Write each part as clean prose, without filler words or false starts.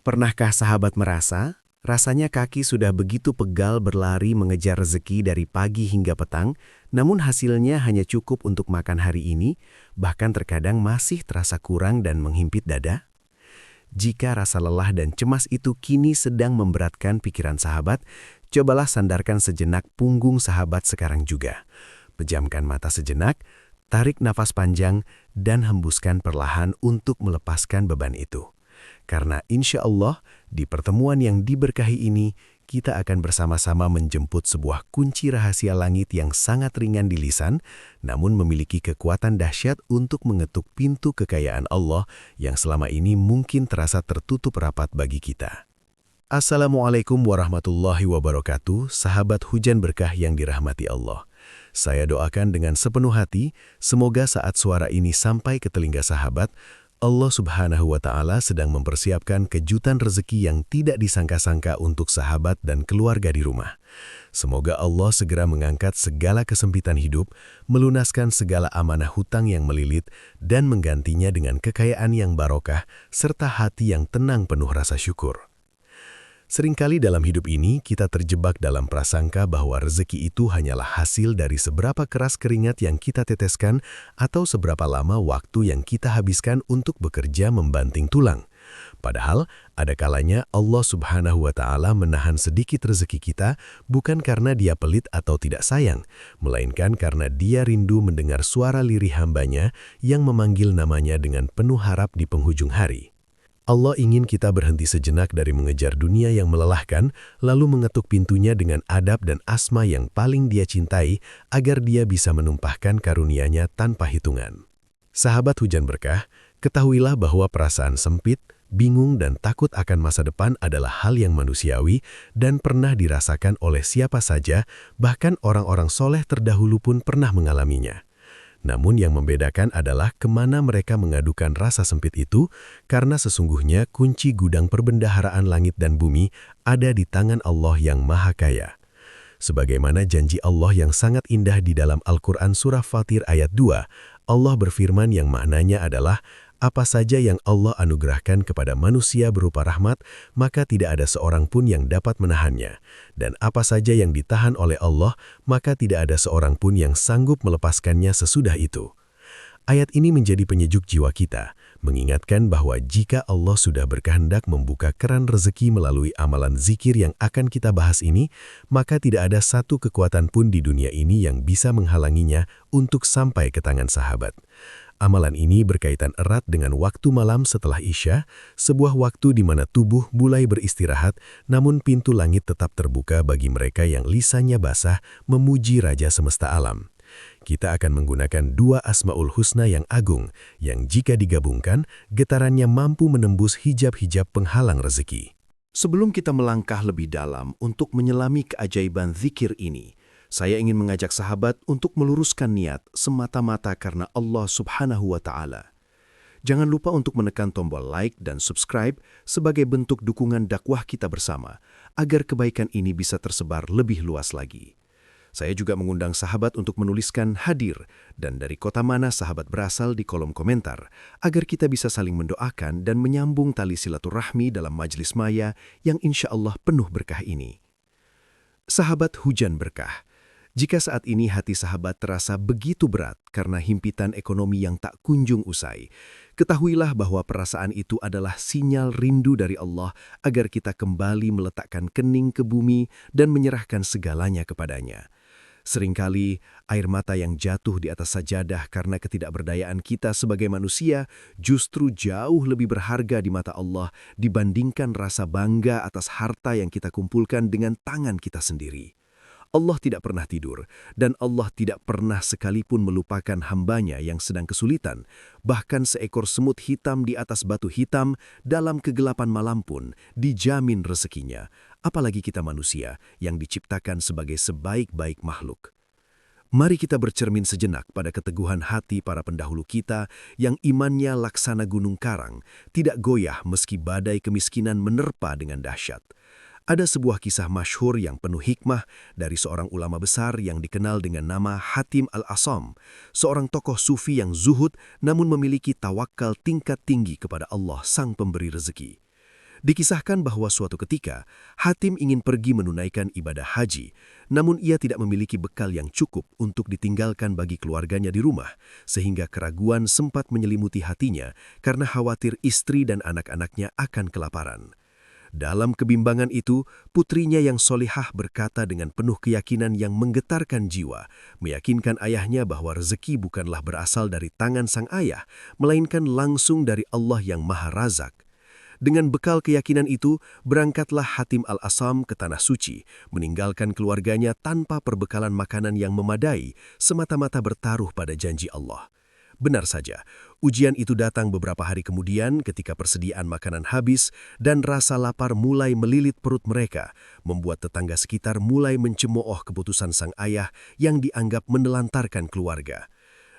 Pernahkah sahabat merasa, rasanya kaki sudah begitu pegal berlari mengejar rezeki dari pagi hingga petang, namun hasilnya hanya cukup untuk makan hari ini, bahkan terkadang masih terasa kurang dan menghimpit dada? Jika rasa lelah dan cemas itu kini sedang memberatkan pikiran sahabat, cobalah sandarkan sejenak punggung sahabat sekarang juga. Pejamkan mata sejenak, tarik nafas panjang, dan hembuskan perlahan untuk melepaskan beban itu. Karena insya Allah, di pertemuan yang diberkahi ini, kita akan bersama-sama menjemput sebuah kunci rahasia langit yang sangat ringan di lisan, namun memiliki kekuatan dahsyat untuk mengetuk pintu kekayaan Allah yang selama ini mungkin terasa tertutup rapat bagi kita. Assalamualaikum warahmatullahi wabarakatuh, sahabat hujan berkah yang dirahmati Allah. Saya doakan dengan sepenuh hati, semoga saat suara ini sampai ke telinga sahabat, Allah Subhanahu wa Ta'ala sedang mempersiapkan kejutan rezeki yang tidak disangka-sangka untuk sahabat dan keluarga di rumah. Semoga Allah segera mengangkat segala kesempitan hidup, melunaskan segala amanah hutang yang melilit, dan menggantinya dengan kekayaan yang barokah, serta hati yang tenang penuh rasa syukur. Seringkali dalam hidup ini kita terjebak dalam prasangka bahwa rezeki itu hanyalah hasil dari seberapa keras keringat yang kita teteskan atau seberapa lama waktu yang kita habiskan untuk bekerja membanting tulang. Padahal, ada kalanya Allah Subhanahu wa Ta'ala menahan sedikit rezeki kita bukan karena Dia pelit atau tidak sayang, melainkan karena Dia rindu mendengar suara lirih hambanya yang memanggil namanya dengan penuh harap di penghujung hari. Allah ingin kita berhenti sejenak dari mengejar dunia yang melelahkan, lalu mengetuk pintunya dengan adab dan asma yang paling Dia cintai, agar Dia bisa menumpahkan karunia-Nya tanpa hitungan. Sahabat hujan berkah, ketahuilah bahwa perasaan sempit, bingung dan takut akan masa depan adalah hal yang manusiawi dan pernah dirasakan oleh siapa saja, bahkan orang-orang soleh terdahulu pun pernah mengalaminya. Namun yang membedakan adalah kemana mereka mengadukan rasa sempit itu, karena sesungguhnya kunci gudang perbendaharaan langit dan bumi ada di tangan Allah yang Maha Kaya. Sebagaimana janji Allah yang sangat indah di dalam Al-Quran Surah Fatir ayat 2, Allah berfirman yang maknanya adalah, apa saja yang Allah anugerahkan kepada manusia berupa rahmat, maka tidak ada seorang pun yang dapat menahannya. Dan apa saja yang ditahan oleh Allah, maka tidak ada seorang pun yang sanggup melepaskannya sesudah itu. Ayat ini menjadi penyejuk jiwa kita, mengingatkan bahwa jika Allah sudah berkehendak membuka keran rezeki melalui amalan zikir yang akan kita bahas ini, maka tidak ada satu kekuatan pun di dunia ini yang bisa menghalanginya untuk sampai ke tangan sahabat. Amalan ini berkaitan erat dengan waktu malam setelah Isya, sebuah waktu di mana tubuh mulai beristirahat, namun pintu langit tetap terbuka bagi mereka yang lisannya basah memuji Raja Semesta Alam. Kita akan menggunakan dua Asmaul Husna yang agung, yang jika digabungkan, getarannya mampu menembus hijab-hijab penghalang rezeki. Sebelum kita melangkah lebih dalam untuk menyelami keajaiban zikir ini, saya ingin mengajak sahabat untuk meluruskan niat semata-mata karena Allah Subhanahu wa Ta'ala. Jangan lupa untuk menekan tombol like dan subscribe sebagai bentuk dukungan dakwah kita bersama, agar kebaikan ini bisa tersebar lebih luas lagi. Saya juga mengundang sahabat untuk menuliskan hadir dan dari kota mana sahabat berasal di kolom komentar, agar kita bisa saling mendoakan dan menyambung tali silaturahmi dalam majlis maya yang insya Allah penuh berkah ini. Sahabat hujan berkah, jika saat ini hati sahabat terasa begitu berat karena himpitan ekonomi yang tak kunjung usai, ketahuilah bahwa perasaan itu adalah sinyal rindu dari Allah agar kita kembali meletakkan kening ke bumi dan menyerahkan segalanya kepadanya. Seringkali, air mata yang jatuh di atas sajadah karena ketidakberdayaan kita sebagai manusia justru jauh lebih berharga di mata Allah dibandingkan rasa bangga atas harta yang kita kumpulkan dengan tangan kita sendiri. Allah tidak pernah tidur, dan Allah tidak pernah sekalipun melupakan hambanya yang sedang kesulitan. Bahkan seekor semut hitam di atas batu hitam dalam kegelapan malam pun dijamin rezekinya. Apalagi kita manusia yang diciptakan sebagai sebaik-baik makhluk. Mari kita bercermin sejenak pada keteguhan hati para pendahulu kita yang imannya laksana gunung karang, tidak goyah meski badai kemiskinan menerpa dengan dahsyat. Ada sebuah kisah masyhur yang penuh hikmah dari seorang ulama besar yang dikenal dengan nama Hatim Al-Asam, seorang tokoh sufi yang zuhud namun memiliki tawakal tingkat tinggi kepada Allah Sang Pemberi Rezeki. Dikisahkan bahwa suatu ketika, Hatim ingin pergi menunaikan ibadah haji, namun ia tidak memiliki bekal yang cukup untuk ditinggalkan bagi keluarganya di rumah, sehingga keraguan sempat menyelimuti hatinya karena khawatir istri dan anak-anaknya akan kelaparan. Dalam kebimbangan itu, putrinya yang solihah berkata dengan penuh keyakinan yang menggetarkan jiwa, meyakinkan ayahnya bahwa rezeki bukanlah berasal dari tangan sang ayah, melainkan langsung dari Allah yang Maha Razak. Dengan bekal keyakinan itu, berangkatlah Hatim al-Asam ke Tanah Suci, meninggalkan keluarganya tanpa perbekalan makanan yang memadai, semata-mata bertaruh pada janji Allah. Benar saja, ujian itu datang beberapa hari kemudian ketika persediaan makanan habis dan rasa lapar mulai melilit perut mereka, membuat tetangga sekitar mulai mencemooh keputusan sang ayah yang dianggap menelantarkan keluarga.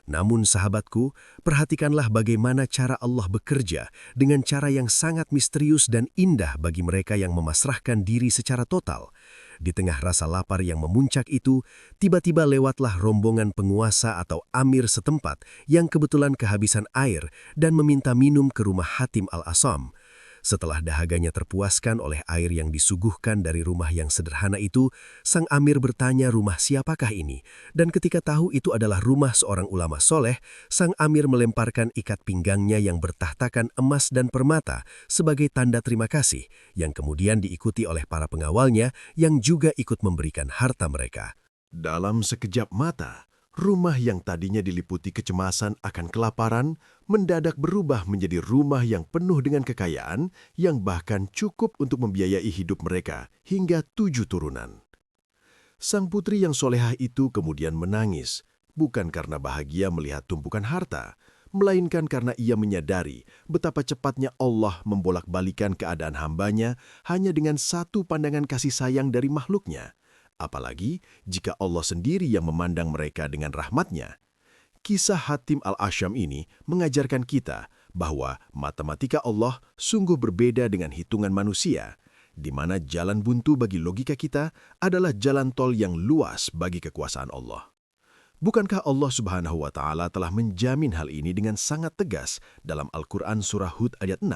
Namun sahabatku, perhatikanlah bagaimana cara Allah bekerja dengan cara yang sangat misterius dan indah bagi mereka yang memasrahkan diri secara total. Di tengah rasa lapar yang memuncak itu, tiba-tiba lewatlah rombongan penguasa atau amir setempat yang kebetulan kehabisan air dan meminta minum ke rumah Hatim al-Asam. Setelah dahaganya terpuaskan oleh air yang disuguhkan dari rumah yang sederhana itu, sang amir bertanya rumah siapakah ini, dan ketika tahu itu adalah rumah seorang ulama soleh, sang amir melemparkan ikat pinggangnya yang bertahtakan emas dan permata sebagai tanda terima kasih, yang kemudian diikuti oleh para pengawalnya yang juga ikut memberikan harta mereka. Dalam sekejap mata, rumah yang tadinya diliputi kecemasan akan kelaparan mendadak berubah menjadi rumah yang penuh dengan kekayaan yang bahkan cukup untuk membiayai hidup mereka hingga 7 turunan. Sang putri yang solehah itu kemudian menangis, bukan karena bahagia melihat tumpukan harta, melainkan karena ia menyadari betapa cepatnya Allah membolak-balikan keadaan hambanya hanya dengan satu pandangan kasih sayang dari makhluknya. Apalagi jika Allah sendiri yang memandang mereka dengan rahmatnya. Kisah Hatim al-Asyam ini mengajarkan kita bahwa matematika Allah sungguh berbeda dengan hitungan manusia, di mana jalan buntu bagi logika kita adalah jalan tol yang luas bagi kekuasaan Allah. Bukankah Allah Subhanahu wa Ta'ala telah menjamin hal ini dengan sangat tegas dalam Al-Quran Surah Hud ayat 6?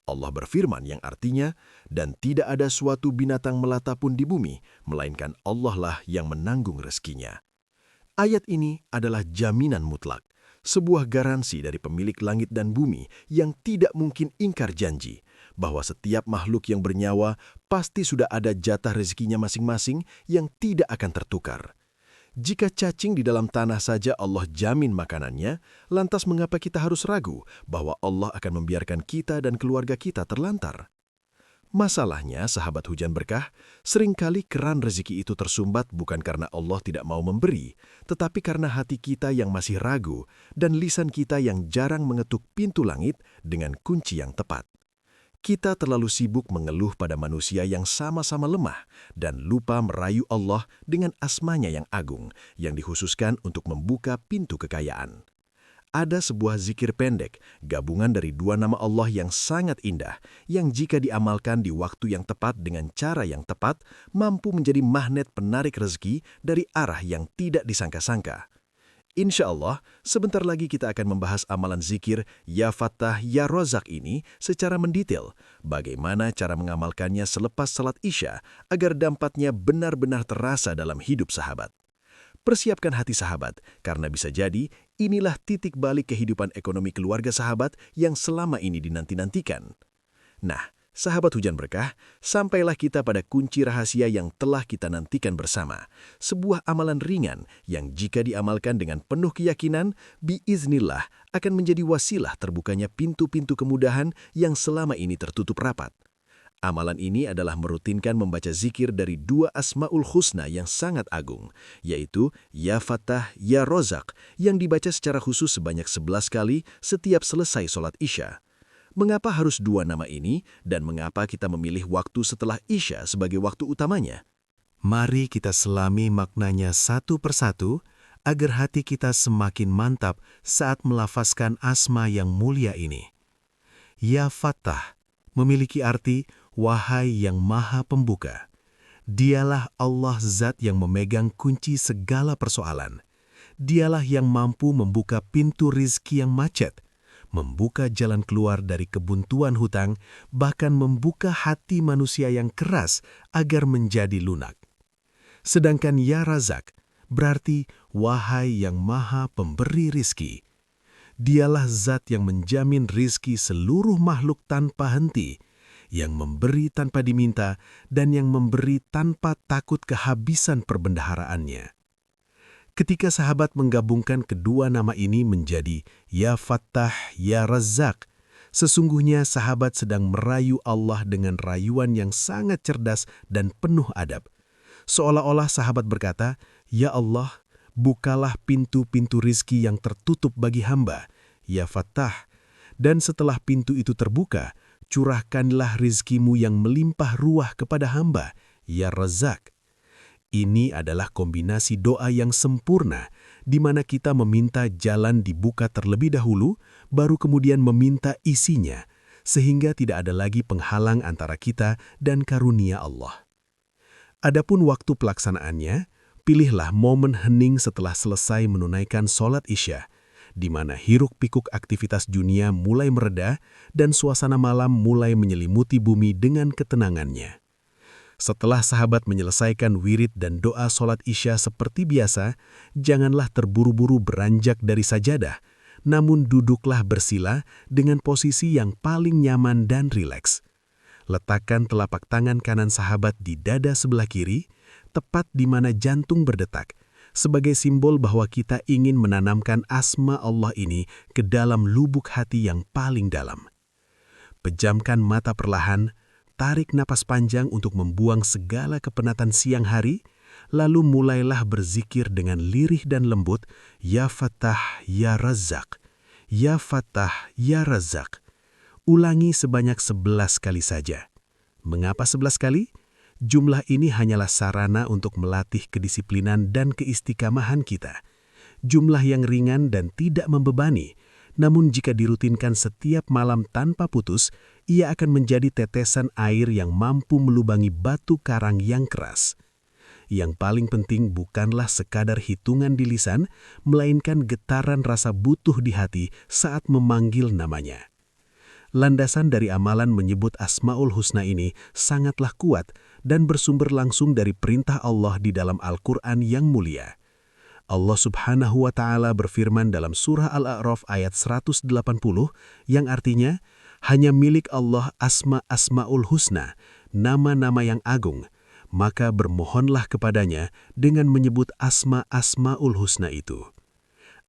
Allah berfirman yang artinya, dan tidak ada suatu binatang melata pun di bumi, melainkan Allah lah yang menanggung rezekinya. Ayat ini adalah jaminan mutlak, sebuah garansi dari pemilik langit dan bumi yang tidak mungkin ingkar janji, bahwa setiap makhluk yang bernyawa pasti sudah ada jatah rezekinya masing-masing yang tidak akan tertukar. Jika cacing di dalam tanah saja Allah jamin makanannya, lantas mengapa kita harus ragu bahwa Allah akan membiarkan kita dan keluarga kita terlantar? Masalahnya, sahabat hujan berkah, seringkali keran rezeki itu tersumbat bukan karena Allah tidak mau memberi, tetapi karena hati kita yang masih ragu dan lisan kita yang jarang mengetuk pintu langit dengan kunci yang tepat. Kita terlalu sibuk mengeluh pada manusia yang sama-sama lemah dan lupa merayu Allah dengan asmanya yang agung, yang dikhususkan untuk membuka pintu kekayaan. Ada sebuah zikir pendek, gabungan dari 2 nama Allah yang sangat indah, yang jika diamalkan di waktu yang tepat dengan cara yang tepat, mampu menjadi magnet penarik rezeki dari arah yang tidak disangka-sangka. Insya Allah, sebentar lagi kita akan membahas amalan zikir Ya Fattah Ya Rozak ini secara mendetail, bagaimana cara mengamalkannya selepas salat Isya agar dampaknya benar-benar terasa dalam hidup sahabat. Persiapkan hati sahabat, karena bisa jadi inilah titik balik kehidupan ekonomi keluarga sahabat yang selama ini dinanti-nantikan. Nah, sahabat hujan berkah, sampailah kita pada kunci rahasia yang telah kita nantikan bersama. Sebuah amalan ringan yang jika diamalkan dengan penuh keyakinan, biiznillah akan menjadi wasilah terbukanya pintu-pintu kemudahan yang selama ini tertutup rapat. Amalan ini adalah merutinkan membaca zikir dari 2 Asmaul Husna yang sangat agung, yaitu Ya Fattah Ya Rozak, yang dibaca secara khusus sebanyak 11 kali setiap selesai sholat Isya. Mengapa harus 2 nama ini, dan mengapa kita memilih waktu setelah Isya sebagai waktu utamanya? Mari kita selami maknanya satu persatu, agar hati kita semakin mantap saat melafazkan asma yang mulia ini. Ya Fattah memiliki arti wahai yang maha pembuka. Dialah Allah zat yang memegang kunci segala persoalan. Dialah yang mampu membuka pintu rizki yang macet, membuka jalan keluar dari kebuntuan hutang, bahkan membuka hati manusia yang keras agar menjadi lunak. Sedangkan Ya Razak berarti wahai yang maha pemberi rizki. Dialah zat yang menjamin rizki seluruh makhluk tanpa henti, yang memberi tanpa diminta, dan yang memberi tanpa takut kehabisan perbendaharaannya. Ketika sahabat menggabungkan kedua nama ini menjadi Ya Fattah, Ya Razzaq, sesungguhnya sahabat sedang merayu Allah dengan rayuan yang sangat cerdas dan penuh adab. Seolah-olah sahabat berkata, Ya Allah, bukalah pintu-pintu rizki yang tertutup bagi hamba, Ya Fattah, dan setelah pintu itu terbuka, curahkanlah rizkimu yang melimpah ruah kepada hamba, Ya Razzaq. Ini adalah kombinasi doa yang sempurna, di mana kita meminta jalan dibuka terlebih dahulu, baru kemudian meminta isinya, sehingga tidak ada lagi penghalang antara kita dan karunia Allah. Adapun waktu pelaksanaannya, pilihlah momen hening setelah selesai menunaikan sholat Isya, di mana hiruk-pikuk aktivitas dunia mulai mereda dan suasana malam mulai menyelimuti bumi dengan ketenangannya. Setelah sahabat menyelesaikan wirid dan doa sholat Isya seperti biasa, janganlah terburu-buru beranjak dari sajadah, namun duduklah bersila dengan posisi yang paling nyaman dan rileks. Letakkan telapak tangan kanan sahabat di dada sebelah kiri, tepat di mana jantung berdetak, sebagai simbol bahwa kita ingin menanamkan asma Allah ini ke dalam lubuk hati yang paling dalam. Pejamkan mata perlahan, tarik napas panjang untuk membuang segala kepenatan siang hari, lalu mulailah berzikir dengan lirih dan lembut, Ya Fattah, Ya Razzaq, Ya Fattah, Ya Razzaq. Ulangi sebanyak 11 kali saja. Mengapa 11 kali? Jumlah ini hanyalah sarana untuk melatih kedisiplinan dan keistiqamahan kita. Jumlah yang ringan dan tidak membebani, namun jika dirutinkan setiap malam tanpa putus, ia akan menjadi tetesan air yang mampu melubangi batu karang yang keras. Yang paling penting bukanlah sekadar hitungan di lisan, melainkan getaran rasa butuh di hati saat memanggil namanya. Landasan dari amalan menyebut Asmaul Husna ini sangatlah kuat dan bersumber langsung dari perintah Allah di dalam Al-Quran yang mulia. Allah Subhanahu wa Ta'ala berfirman dalam surah Al-A'raf ayat 180 yang artinya, hanya milik Allah Asmaul Husna, nama-nama yang agung, maka bermohonlah kepadanya dengan menyebut Asmaul Husna itu.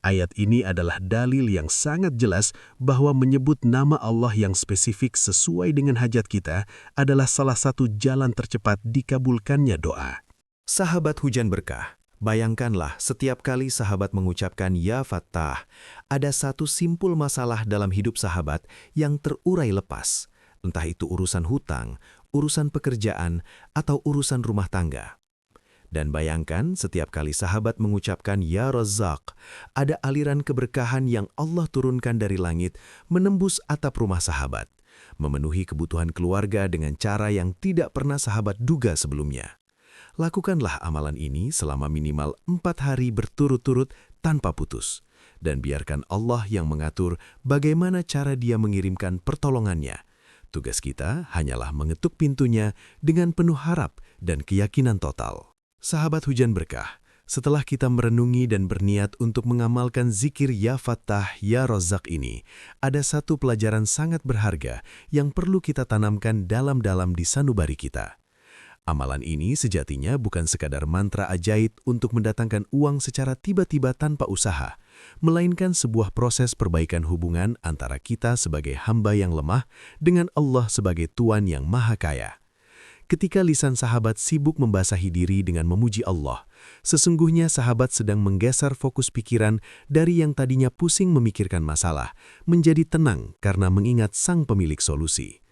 Ayat ini adalah dalil yang sangat jelas bahwa menyebut nama Allah yang spesifik sesuai dengan hajat kita adalah salah satu jalan tercepat dikabulkannya doa. Sahabat Hujan Berkah, bayangkanlah setiap kali sahabat mengucapkan Ya Fattah, ada satu simpul masalah dalam hidup sahabat yang terurai lepas, entah itu urusan hutang, urusan pekerjaan, atau urusan rumah tangga. Dan bayangkan setiap kali sahabat mengucapkan Ya Razzaq, ada aliran keberkahan yang Allah turunkan dari langit menembus atap rumah sahabat, memenuhi kebutuhan keluarga dengan cara yang tidak pernah sahabat duga sebelumnya. Lakukanlah amalan ini selama minimal 4 hari berturut-turut tanpa putus, dan biarkan Allah yang mengatur bagaimana cara Dia mengirimkan pertolongannya. Tugas kita hanyalah mengetuk pintunya dengan penuh harap dan keyakinan total. Sahabat Hujan Berkah, setelah kita merenungi dan berniat untuk mengamalkan zikir Ya Fattah, Ya Razzaq ini, ada satu pelajaran sangat berharga yang perlu kita tanamkan dalam-dalam di sanubari kita. Amalan ini sejatinya bukan sekadar mantra ajaib untuk mendatangkan uang secara tiba-tiba tanpa usaha, melainkan sebuah proses perbaikan hubungan antara kita sebagai hamba yang lemah dengan Allah sebagai Tuan yang Maha Kaya. Ketika lisan sahabat sibuk membasahi diri dengan memuji Allah, sesungguhnya sahabat sedang menggeser fokus pikiran dari yang tadinya pusing memikirkan masalah, menjadi tenang karena mengingat Sang Pemilik solusi.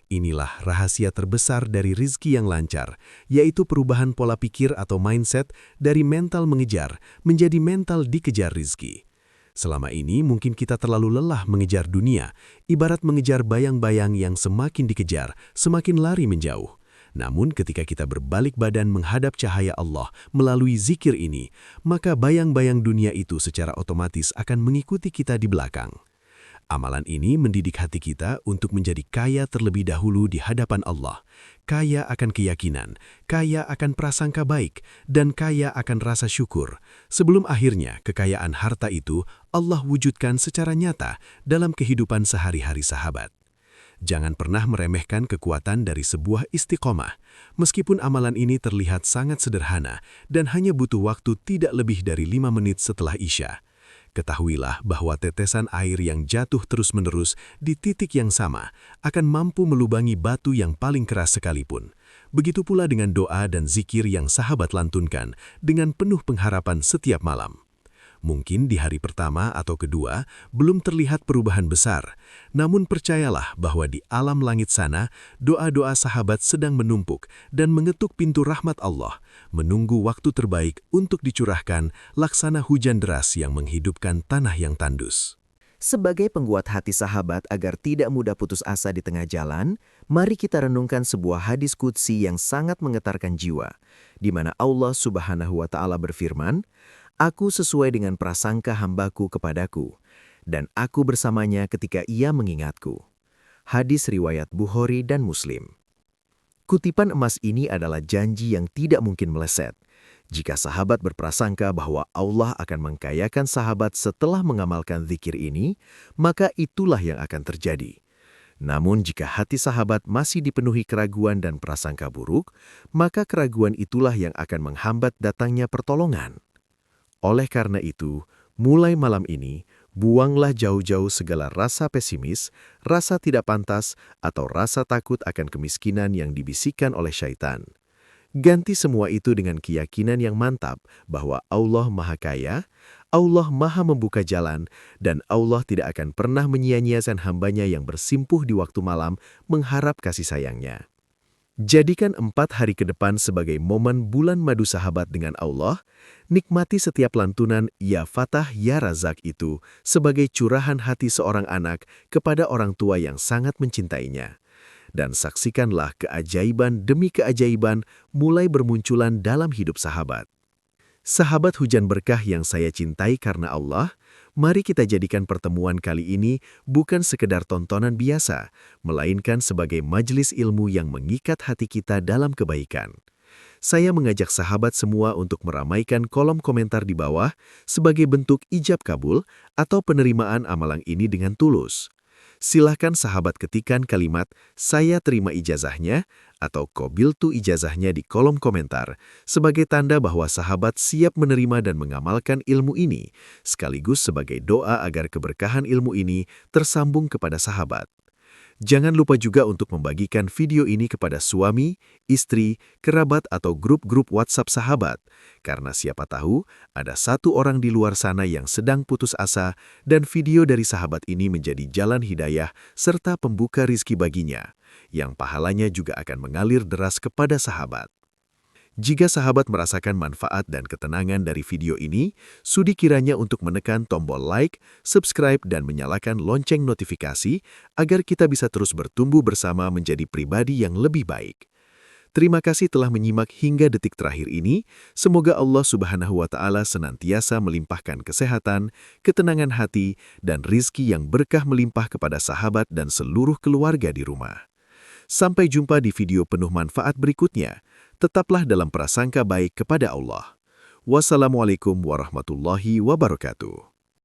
Inilah rahasia terbesar dari rizki yang lancar, yaitu perubahan pola pikir atau mindset dari mental mengejar menjadi mental dikejar rizki. Selama ini mungkin kita terlalu lelah mengejar dunia, ibarat mengejar bayang-bayang yang semakin dikejar, semakin lari menjauh. Namun ketika kita berbalik badan menghadap cahaya Allah melalui zikir ini, maka bayang-bayang dunia itu secara otomatis akan mengikuti kita di belakang. Amalan ini mendidik hati kita untuk menjadi kaya terlebih dahulu di hadapan Allah, kaya akan keyakinan, kaya akan prasangka baik, dan kaya akan rasa syukur, sebelum akhirnya kekayaan harta itu Allah wujudkan secara nyata dalam kehidupan sehari-hari sahabat. Jangan pernah meremehkan kekuatan dari sebuah istiqomah, meskipun amalan ini terlihat sangat sederhana dan hanya butuh waktu tidak lebih dari 5 menit setelah Isya. Ketahuilah bahwa tetesan air yang jatuh terus-menerus di titik yang sama akan mampu melubangi batu yang paling keras sekalipun. Begitu pula dengan doa dan zikir yang sahabat lantunkan dengan penuh pengharapan setiap malam. Mungkin di hari pertama atau kedua belum terlihat perubahan besar, namun percayalah bahwa di alam langit sana, doa-doa sahabat sedang menumpuk dan mengetuk pintu rahmat Allah, menunggu waktu terbaik untuk dicurahkan laksana hujan deras yang menghidupkan tanah yang tandus. Sebagai penguat hati sahabat agar tidak mudah putus asa di tengah jalan, mari kita renungkan sebuah hadis qudsi yang sangat menggetarkan jiwa, di mana Allah Subhanahu wa Ta'ala berfirman, "Aku sesuai dengan prasangka hambaku kepadaku, dan aku bersamanya ketika ia mengingatku." Hadis riwayat Bukhari dan Muslim. Kutipan emas ini adalah janji yang tidak mungkin meleset. Jika sahabat berprasangka bahwa Allah akan mengkayakan sahabat setelah mengamalkan zikir ini, maka itulah yang akan terjadi. Namun jika hati sahabat masih dipenuhi keraguan dan prasangka buruk, maka keraguan itulah yang akan menghambat datangnya pertolongan. Oleh karena itu, mulai malam ini, buanglah jauh-jauh segala rasa pesimis, rasa tidak pantas, atau rasa takut akan kemiskinan yang dibisikkan oleh syaitan. Ganti semua itu dengan keyakinan yang mantap bahwa Allah Maha Kaya, Allah Maha Membuka Jalan, dan Allah tidak akan pernah menyia-nyiakan hambanya yang bersimpuh di waktu malam mengharap kasih sayangnya. Jadikan 4 hari ke depan sebagai momen bulan madu sahabat dengan Allah, nikmati setiap lantunan Ya Fatah Ya Razak itu sebagai curahan hati seorang anak kepada orang tua yang sangat mencintainya. Dan saksikanlah keajaiban demi keajaiban mulai bermunculan dalam hidup sahabat. Sahabat hujan berkah yang saya cintai karena Allah, mari kita jadikan pertemuan kali ini bukan sekedar tontonan biasa, melainkan sebagai majelis ilmu yang mengikat hati kita dalam kebaikan. Saya mengajak sahabat semua untuk meramaikan kolom komentar di bawah sebagai bentuk ijab kabul atau penerimaan amalan ini dengan tulus. Silahkan sahabat ketikkan kalimat "Saya terima ijazahnya" atau "Qabiltu ijazahnya" di kolom komentar sebagai tanda bahwa sahabat siap menerima dan mengamalkan ilmu ini, sekaligus sebagai doa agar keberkahan ilmu ini tersambung kepada sahabat. Jangan lupa juga untuk membagikan video ini kepada suami, istri, kerabat atau grup-grup WhatsApp sahabat, karena siapa tahu ada satu orang di luar sana yang sedang putus asa dan video dari sahabat ini menjadi jalan hidayah serta pembuka rizki baginya, yang pahalanya juga akan mengalir deras kepada sahabat. Jika sahabat merasakan manfaat dan ketenangan dari video ini, sudi kiranya untuk menekan tombol like, subscribe, dan menyalakan lonceng notifikasi agar kita bisa terus bertumbuh bersama menjadi pribadi yang lebih baik. Terima kasih telah menyimak hingga detik terakhir ini. Semoga Allah Subhanahu wa Ta'ala senantiasa melimpahkan kesehatan, ketenangan hati, dan rizki yang berkah melimpah kepada sahabat dan seluruh keluarga di rumah. Sampai jumpa di video penuh manfaat berikutnya. Tetaplah dalam prasangka baik kepada Allah. Wassalamualaikum warahmatullahi wabarakatuh.